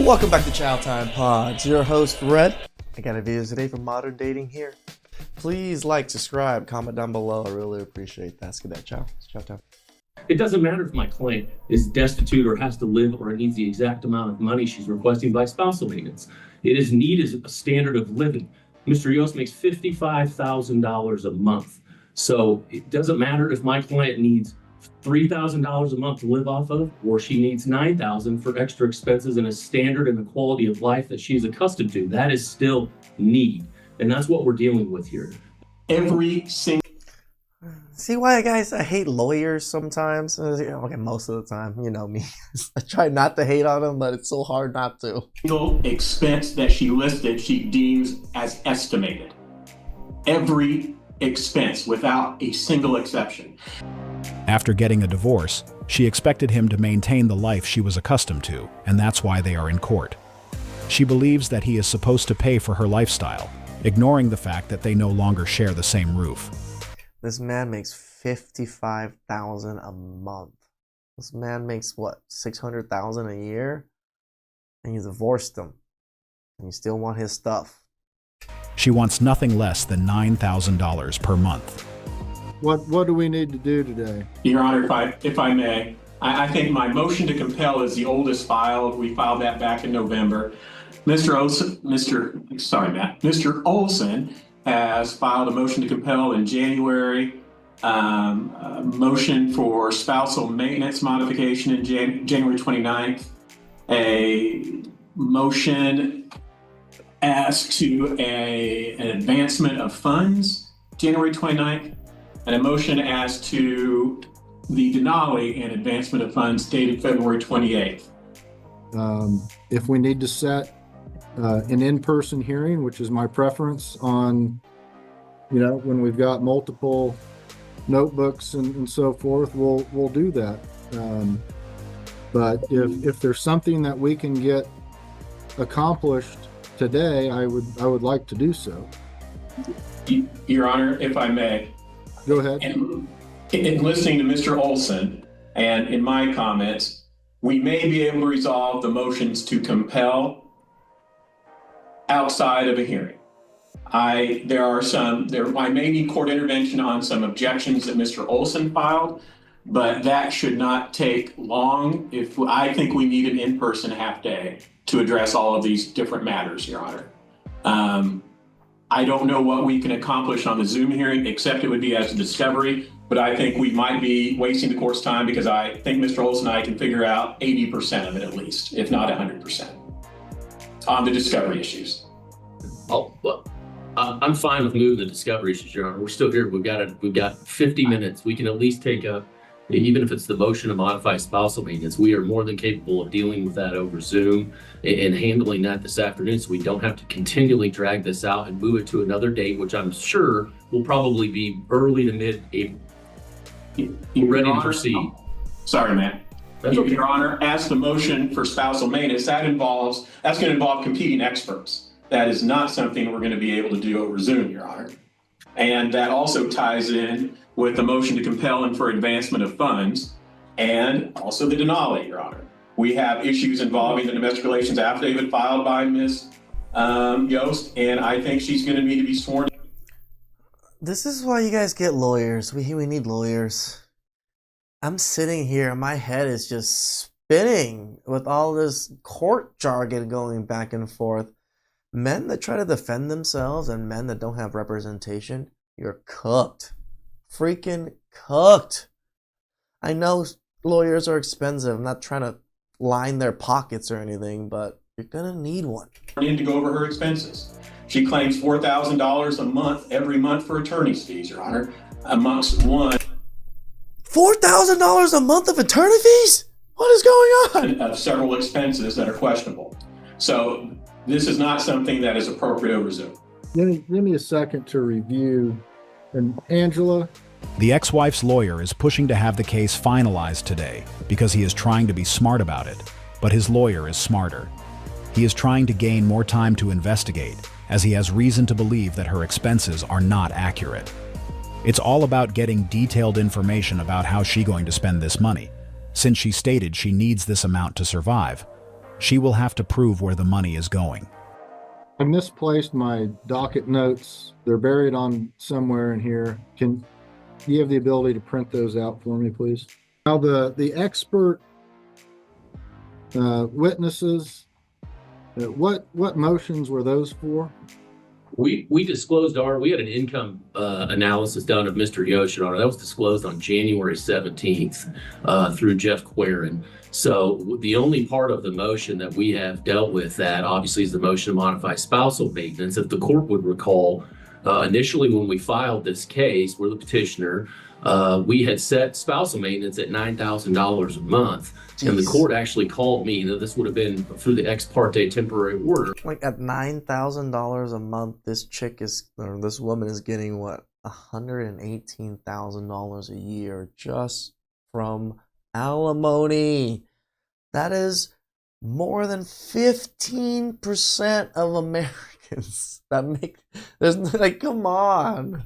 Welcome back to TheChowTimePod. It's your host, Red. I got a video today for modern dating here. Please like, subscribe, comment down below. I really appreciate that. Let's get that. Ciao. It's Chow time. It doesn't matter if my client is destitute or has to live or needs the exact amount of money she's requesting by spousal maintenance. His need is a standard of living. Mr. Yost makes $55,000 a month. So it doesn't matter if my client needs $3,000 a month to live off of, or she needs $9,000 for extra expenses and a standard and a quality of life that she's accustomed to. That is still need. And that's what we're dealing with here. See why, guys, I hate lawyers sometimes? Okay, most of the time, you know me. I try not to hate on them, but it's so hard not to. Single expense that she listed, she deems as estimated. Every expense without a single exception. After getting a divorce, she expected him to maintain the life she was accustomed to, and that's why they are in court. She believes that he is supposed to pay for her lifestyle, ignoring the fact that they no longer share the same roof. This man makes $55,000 a month. This man makes what, $600,000 a year? And you divorced him, and you still want his stuff. She wants nothing less than $9,000 per month. What do we need to do today? Your Honor, if I may, I think my motion to compel is the oldest filed. We filed that back in November. Mr. Olson has filed a motion to compel in January, a motion for spousal maintenance modification in January 29th, a motion as to an advancement of funds, January 29th, and a motion as to the Denali and advancement of funds dated February 28th. If we need to set an in-person hearing, which is my preference on, when we've got multiple notebooks and so forth, we'll do that. But if there's something that we can get accomplished today, I would like to do so. Your Honor, if I may. Go ahead. In listening to Mr. Olson and in my comments, we may be able to resolve the motions to compel outside of a hearing. I may need court intervention on some objections that Mr. Olson filed, but that should not take long. I think we need an in-person half day to address all of these different matters, Your Honor. I don't know what we can accomplish on the Zoom hearing, except it would be as a discovery, but I think we might be wasting the court's time because I think Mr. Olson and I can figure out 80% of it at least, if not 100%, on the discovery issues. Oh, well, I'm fine with moving the discovery issues, Your Honor. We're still here. We've got 50 minutes. We can at least take up, even if it's the motion to modify spousal maintenance, we are more than capable of dealing with that over Zoom and handling that this afternoon, so we don't have to continually drag this out and move it to another date, which I'm sure will probably be early to mid-April. We're ready to proceed. Sorry, man. Okay. Your Honor, as the motion for spousal maintenance, that's going to involve competing experts. That is not something we're going to be able to do over Zoom, Your Honor. And that also ties in with the motion to compel and for advancement of funds, and also the Denali, Your Honor. We have issues involving the domestic relations affidavit filed by Ms. Yost, and I think she's going to need to be sworn. This is why you guys get lawyers. We need lawyers. I'm sitting here and my head is just spinning with all this court jargon going back and forth. Men that try to defend themselves and men that don't have representation, you're cooked. Freaking cooked. I know lawyers are expensive. I'm not trying to line their pockets or anything, but you're gonna need one. In to go over her expenses. She claims $4,000 a month every month for attorney's fees, Your Honor, amongst one. $4,000 a month of attorney fees? What is going on? Of several expenses that are questionable. So this is not something that is appropriate over Zoom. Give me a second to review. And Angela? The ex-wife's lawyer is pushing to have the case finalized today because he is trying to be smart about it, but his lawyer is smarter. He is trying to gain more time to investigate, as he has reason to believe that her expenses are not accurate. It's all about getting detailed information about how she's going to spend this money, since she stated she needs this amount to survive. She will have to prove where the money is going. I misplaced my docket notes. They're buried on somewhere in here. Can you have the ability to print those out for me, please? Now, the expert witnesses, what motions were those for? We disclosed we had an income analysis done of Mr. Yost, Your Honor. That was disclosed on January 17th through Jeff Querin. So the only part of the motion that we have dealt with that obviously is the motion to modify spousal maintenance. If the court would recall, initially when we filed this case, we're the petitioner, we had set spousal maintenance at $9,000 a month. Jeez. And the court actually called me. This would have been through the ex parte temporary order. Like at $9,000 a month, this woman is getting what, $118,000 a year just from alimony. That is more than 15% of Americans that make. There's like, come on.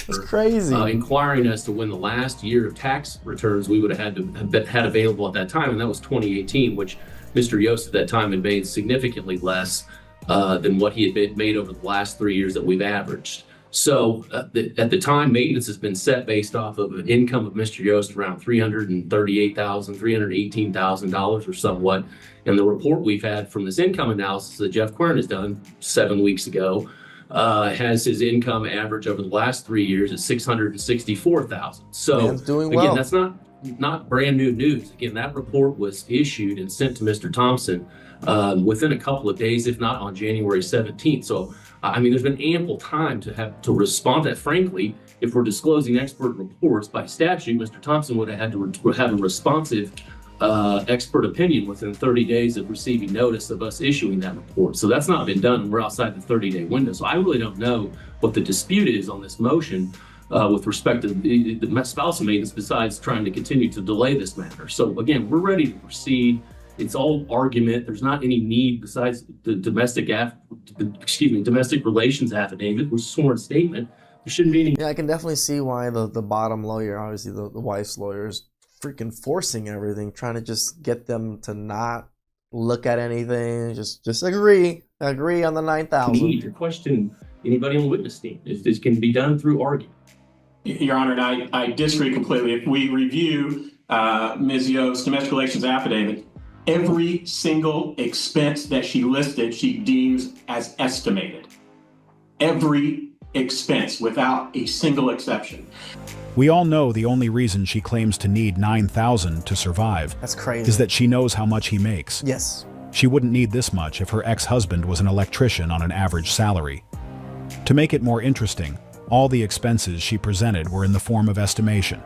It's crazy. Inquiring as to when the last year of tax returns we would have had to have had available at that time, and that was 2018, which Mr. Yost at that time had made significantly less than what he had made over the last 3 years that we've averaged. So at the time, maintenance has been set based off of an income of Mr. Yost around $338,000, $318,000 or somewhat. And the report we've had from this income analysis that Jeff Querin has done 7 weeks ago has his income average over the last 3 years at $664,000. So Man's doing again, well. that's not brand new news. Again, that report was issued and sent to Mr. Thompson within a couple of days, if not on January 17th. So I mean, there's been ample time to respond to that. Frankly, if we're disclosing expert reports by statute, Mr. Thompson would have had to have a responsive expert opinion within 30 days of receiving notice of us issuing that report. So that's not been done. We're outside the 30-day window. So I really don't know what the dispute is on this motion with respect to the spousal maintenance, besides trying to continue to delay this matter. So again, we're ready to proceed. It's all argument. There's not any need besides the domestic relations affidavit, which is a sworn statement. There shouldn't be any. Yeah, I can definitely see why the bottom lawyer, obviously the wife's lawyer, is freaking forcing everything, trying to just get them to not look at anything, just agree on the 9,000. Need to question anybody on the witness stand. This can be done through argument. Your Honor, and I disagree completely. If we review Ms. Yost's domestic relations affidavit, every single expense that she listed, she deems as estimated. Every expense, without a single exception. We all know the only reason she claims to need $9,000 to survive That's crazy. is that she knows how much he makes. Yes. She wouldn't need this much if her ex-husband was an electrician on an average salary. To make it more interesting, all the expenses she presented were in the form of estimation.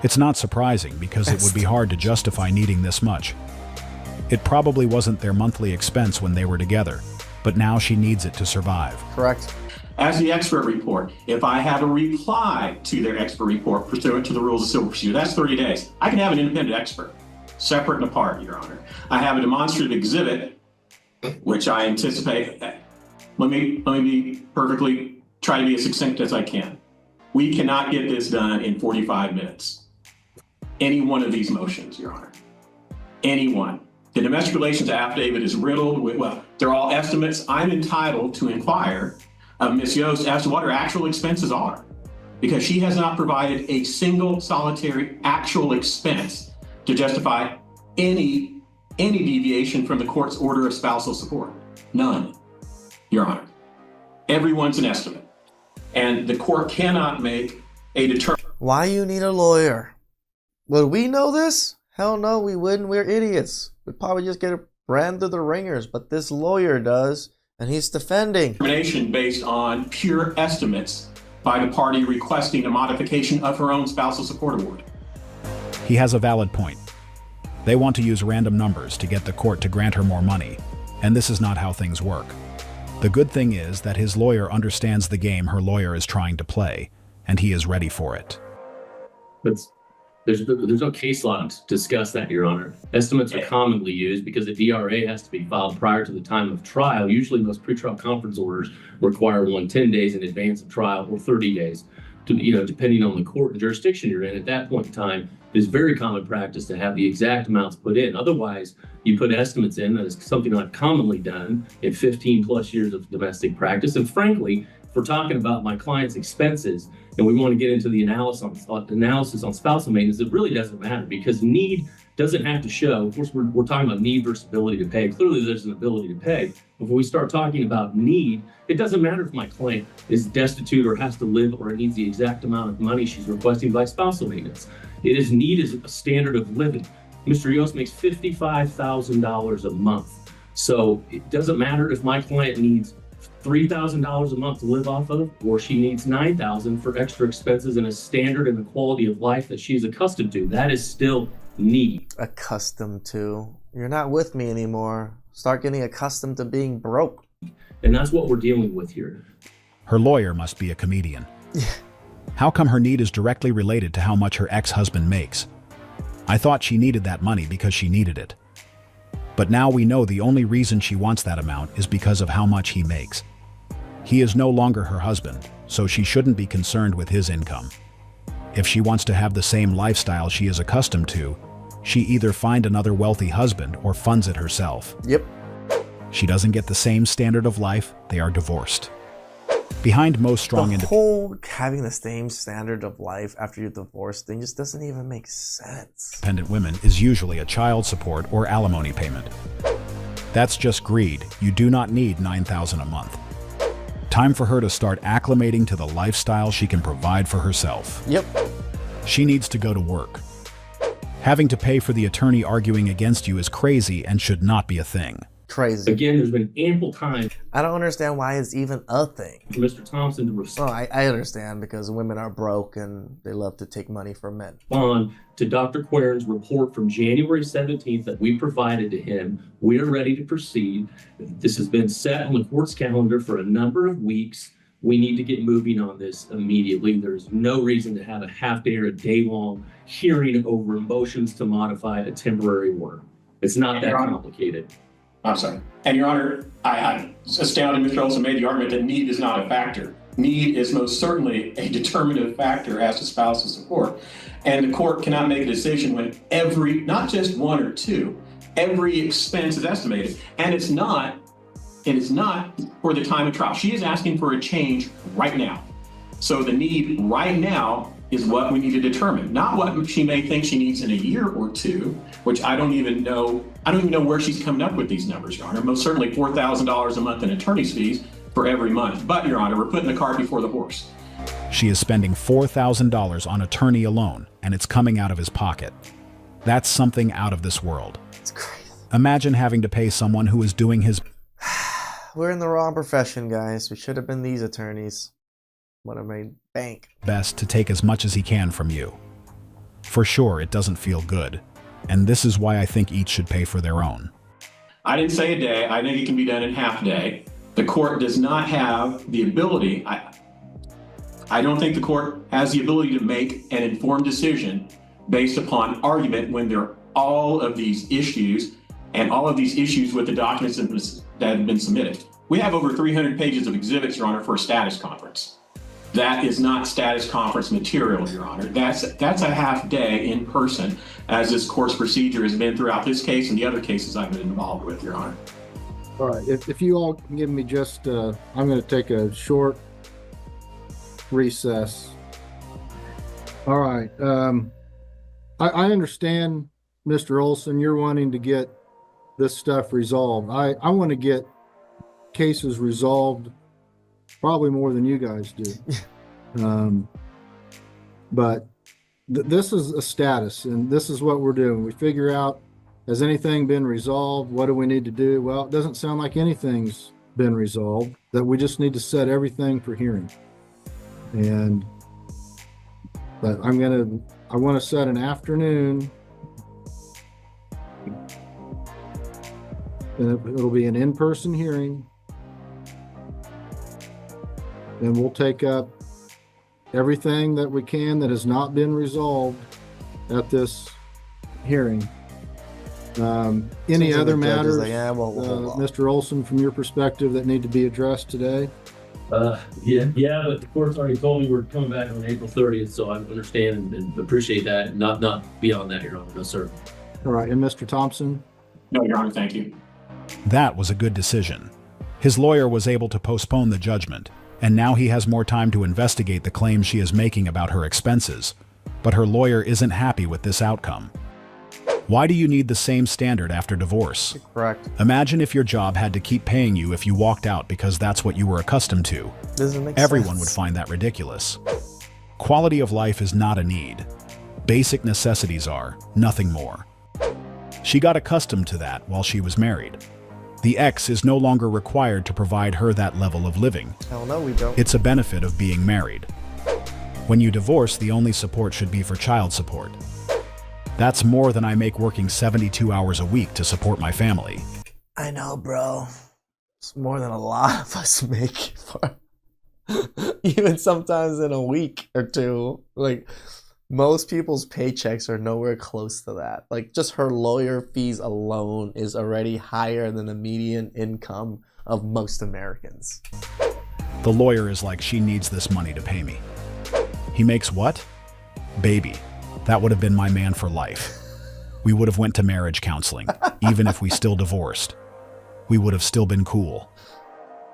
It's not surprising because it would be hard to justify needing this much. It probably wasn't their monthly expense when they were together, but now she needs it to survive. Correct. As the expert report, if I have a reply to their expert report pursuant to the rules of civil procedure, that's 30 days. I can have an independent expert, separate and apart, Your Honor. I have a demonstrative exhibit, which I anticipate. Let me try to be as succinct as I can. We cannot get this done in 45 minutes. Any one of these motions, Your Honor. Any one. The domestic relations affidavit is riddled with, well, they're all estimates. I'm entitled to inquire of Ms. Yost as to what her actual expenses are, because she has not provided a single solitary actual expense to justify any deviation from the court's order of spousal support. None, Your Honor. Everyone's an estimate. And the court cannot make a determination. Why you need a lawyer? Would we know this? Hell no, we wouldn't. We're idiots. We'd probably just get ran through the ringers, but this lawyer does, and he's defending. Determination based on pure estimates by the party requesting a modification of her own spousal support award. He has a valid point. They want to use random numbers to get the court to grant her more money, and this is not how things work. The good thing is that his lawyer understands the game her lawyer is trying to play, and he is ready for it. There's no case law to discuss that, Your Honor. Estimates are commonly used because a DRA has to be filed prior to the time of trial. Usually most pretrial conference orders require one 10 days in advance of trial or 30 days. depending on the court and jurisdiction you're in. At that point in time, it is very common practice to have the exact amounts put in. Otherwise, you put estimates in. That is something I've commonly done in 15 plus years of domestic practice. And frankly, if we're talking about my client's expenses and we want to get into the analysis on spousal maintenance, it really doesn't matter, because need doesn't have to show. Of course, we're talking about need versus ability to pay. Clearly, there's an ability to pay. But when we start talking about need, it doesn't matter if my client is destitute or has to live or needs the exact amount of money she's requesting by spousal maintenance. It is need is a standard of living. Mr. Yost makes $55,000 a month. So it doesn't matter if my client needs $3,000 a month to live off of, or she needs $9,000 for extra expenses and a standard and a quality of life that she's accustomed to. That is still need. Accustomed to. You're not with me anymore. Start getting accustomed to being broke. And that's what we're dealing with here. Her lawyer must be a comedian. How come her need is directly related to how much her ex-husband makes? I thought she needed that money because she needed it. But now we know the only reason she wants that amount is because of how much he makes. He is no longer her husband, so she shouldn't be concerned with his income. If she wants to have the same lifestyle she is accustomed to, she either find another wealthy husband or funds it herself. Yep. She doesn't get the same standard of life, they are divorced. Behind most strong The whole having the same standard of life after you're divorced thing just doesn't even make sense. independent women is usually a child support or alimony payment. That's just greed. You do not need $9,000 a month. Time for her to start acclimating to the lifestyle she can provide for herself. Yep. She needs to go to work. Having to pay for the attorney arguing against you is crazy and should not be a thing. Crazy. Again, there's been ample time I don't understand why it's even a thing. for Mr. Thompson to Oh, I understand, because women are broke and they love to take money from men. respond to Dr. Querin's report from January 17th that we provided to him. We are ready to proceed. This has been set on the court's calendar for a number of weeks. We need to get moving on this immediately. There's no reason to have a half day or a day long hearing over motions to modify a temporary order. It's not that complicated. I'm sorry. And Your Honor, I'm astounded Mr. Olson made the argument that need is not a factor. Need is most certainly a determinative factor as to spousal support. And the court cannot make a decision when every, not just one or two, every expense is estimated. And it is not for the time of trial. She is asking for a change right now. So the need right now is what we need to determine, not what she may think she needs in a year or two, which I don't even know where she's coming up with these numbers, Your Honor. Most certainly $4,000 a month in attorney's fees for every month. But, Your Honor, we're putting the cart before the horse. She is spending $4,000 on attorney alone, and it's coming out of his pocket. That's something out of this world. It's crazy. Imagine having to pay someone who is doing his We're in the wrong profession, guys. We should have been these attorneys. Would have made bank. best to take as much as he can from you. For sure, it doesn't feel good, and this is why I think each should pay for their own. I didn't say a day. I think it can be done in half a day. The court does not have the ability. I don't think the court has the ability to make an informed decision based upon argument when there are all of these issues and all of these issues with the documents that have been submitted. We have over 300 pages of exhibits, Your Honor, for a status conference. That is not status conference material, Your Honor. That's a half day in person, as this court's procedure has been throughout this case and the other cases I've been involved with, Your Honor. All right, if you all can give me just, I'm going to take a short recess. All right, I understand, Mr. Olson, you're wanting to get this stuff resolved. I want to get cases resolved probably more than you guys do. But this is a status, and this is what we're doing. We figure out, has anything been resolved? What do we need to do? Well, it doesn't sound like anything's been resolved, that we just need to set everything for hearing. But I want to set an afternoon, and it'll be an in-person hearing. And we'll take up everything that we can that has not been resolved at this hearing. Any Seems like other the judge is matters, like, yeah, well, Mr. Olson, from your perspective, that need to be addressed today? Yeah, but the court's already told me we're coming back on April 30th, so I understand and appreciate that. Not beyond that, Your Honor. No, sir. All right, and Mr. Thompson? No, Your Honor, thank you. That was a good decision. His lawyer was able to postpone the judgment, and now he has more time to investigate the claims she is making about her expenses. But her lawyer isn't happy with this outcome. Why do you need the same standard after divorce? Correct. Imagine if your job had to keep paying you if you walked out because that's what you were accustomed to. Doesn't make Everyone sense. would find that ridiculous. Quality of life is not a need. Basic necessities are, nothing more. She got accustomed to that while she was married. The ex is no longer required to provide her that level of living. Hell no, we don't. It's a benefit of being married. When you divorce, the only support should be for child support. That's more than I make working 72 hours a week to support my family. I know, bro. It's more than a lot of us make for even sometimes in a week or two. Like, most people's paychecks are nowhere close to that. Like, just her lawyer fees alone is already higher than the median income of most Americans. The lawyer is like, she needs this money to pay me. He makes what? Baby. That would have been my man for life. We would have went to marriage counseling, even if we still divorced. We would have still been cool.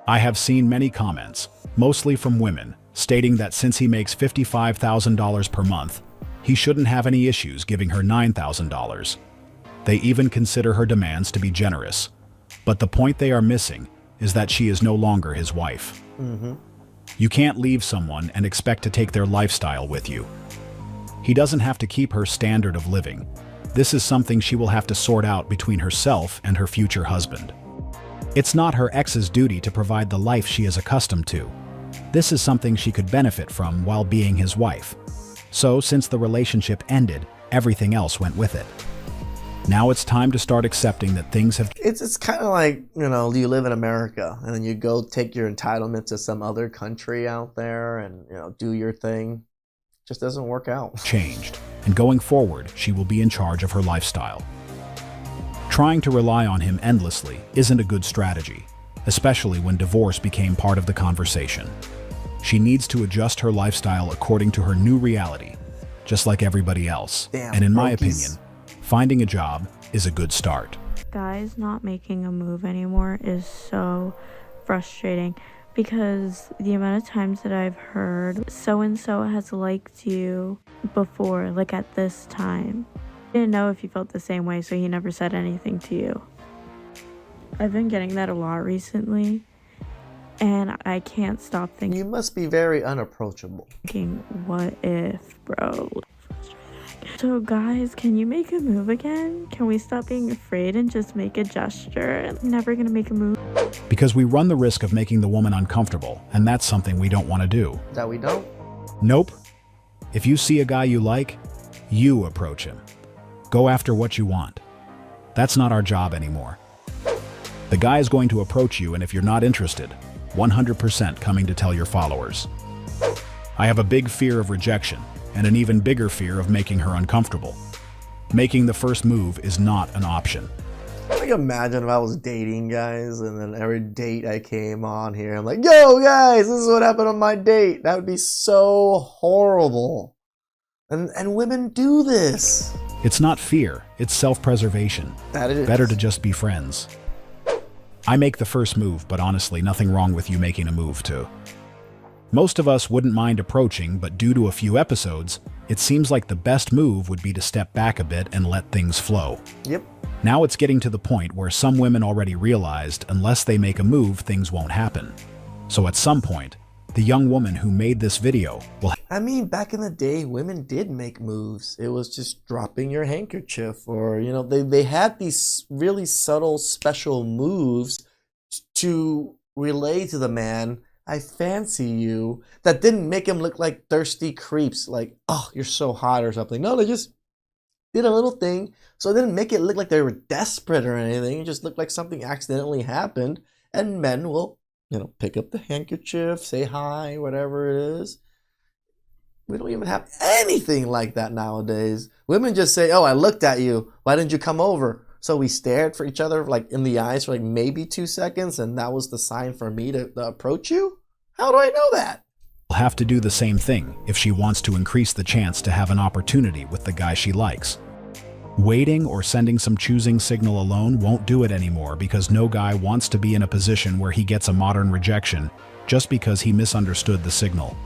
I have seen many comments, mostly from women, stating that since he makes $55,000 per month, he shouldn't have any issues giving her $9,000. They even consider her demands to be generous. But the point they are missing is that she is no longer his wife. You can't leave someone and expect to take their lifestyle with you. He doesn't have to keep her standard of living. This is something she will have to sort out between herself and her future husband. It's not her ex's duty to provide the life she is accustomed to. This is something she could benefit from while being his wife. So, since the relationship ended, everything else went with it. Now it's time to start accepting that things have... It's kind of like, you live in America and then you go take your entitlement to some other country out there and, do your thing. Just doesn't work out. Changed, and going forward, she will be in charge of her lifestyle. Trying to rely on him endlessly isn't a good strategy, especially when divorce became part of the conversation. She needs to adjust her lifestyle according to her new reality, just like everybody else. Damn, and in my brokies. opinion, finding a job is a good start. Guys not making a move anymore is so frustrating. Because the amount of times that I've heard so-and-so has liked you before, like at this time. I didn't know if you felt the same way, so he never said anything to you. I've been getting that a lot recently, and I can't stop You must be very unapproachable. thinking, what if, bro? So guys, can you make a move again? Can we stop being afraid and just make a gesture? I'm never gonna make a move. Because we run the risk of making the woman uncomfortable, and that's something we don't want to do. That we don't? Nope. If you see a guy you like, you approach him. Go after what you want. That's not our job anymore. The guy is going to approach you, and if you're not interested, 100% coming to tell your followers. I have a big fear of rejection, and an even bigger fear of making her uncomfortable. Making the first move is not an option. Like, imagine if I was dating guys and then every date I came on here, I'm like, yo guys, this is what happened on my date. That would be so horrible. And women do this. It's not fear, it's self-preservation. That it is. Better to just be friends. I make the first move, but honestly, nothing wrong with you making a move too. Most of us wouldn't mind approaching, but due to a few episodes, it seems like the best move would be to step back a bit and let things flow. Yep. Now it's getting to the point where some women already realized unless they make a move, things won't happen. So at some point, the young woman who made this video will... I mean, back in the day, women did make moves. It was just dropping your handkerchief or, they had these really subtle, special moves to relay to the man, I fancy you, that didn't make him look like thirsty creeps, like, oh, you're so hot or something. No, they just did a little thing, so it didn't make it look like they were desperate or anything. It just looked like something accidentally happened, and men will, pick up the handkerchief, say hi, whatever it is. We don't even have anything like that nowadays. Women just say, oh, I looked at you. Why didn't you come over? So we stared for each other like in the eyes for like maybe 2 seconds, and that was the sign for me to approach you? How do I know that? Will have to do the same thing if she wants to increase the chance to have an opportunity with the guy she likes. Waiting or sending some choosing signal alone won't do it anymore because no guy wants to be in a position where he gets a modern rejection just because he misunderstood the signal.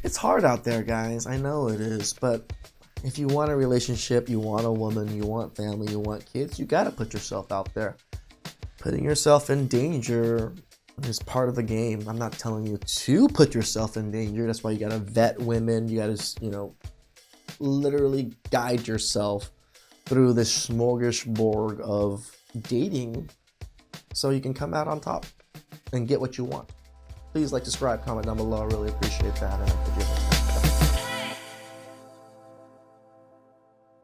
It's hard out there, guys. I know it is, but if you want a relationship, you want a woman, you want family, you want kids, you gotta put yourself out there. Putting yourself in danger is part of the game. I'm not telling you to put yourself in danger. That's why you gotta vet women. You gotta, literally guide yourself through this smorgasbord of dating so you can come out on top and get what you want. Please like, subscribe, comment down below. I really appreciate that. And forgive me.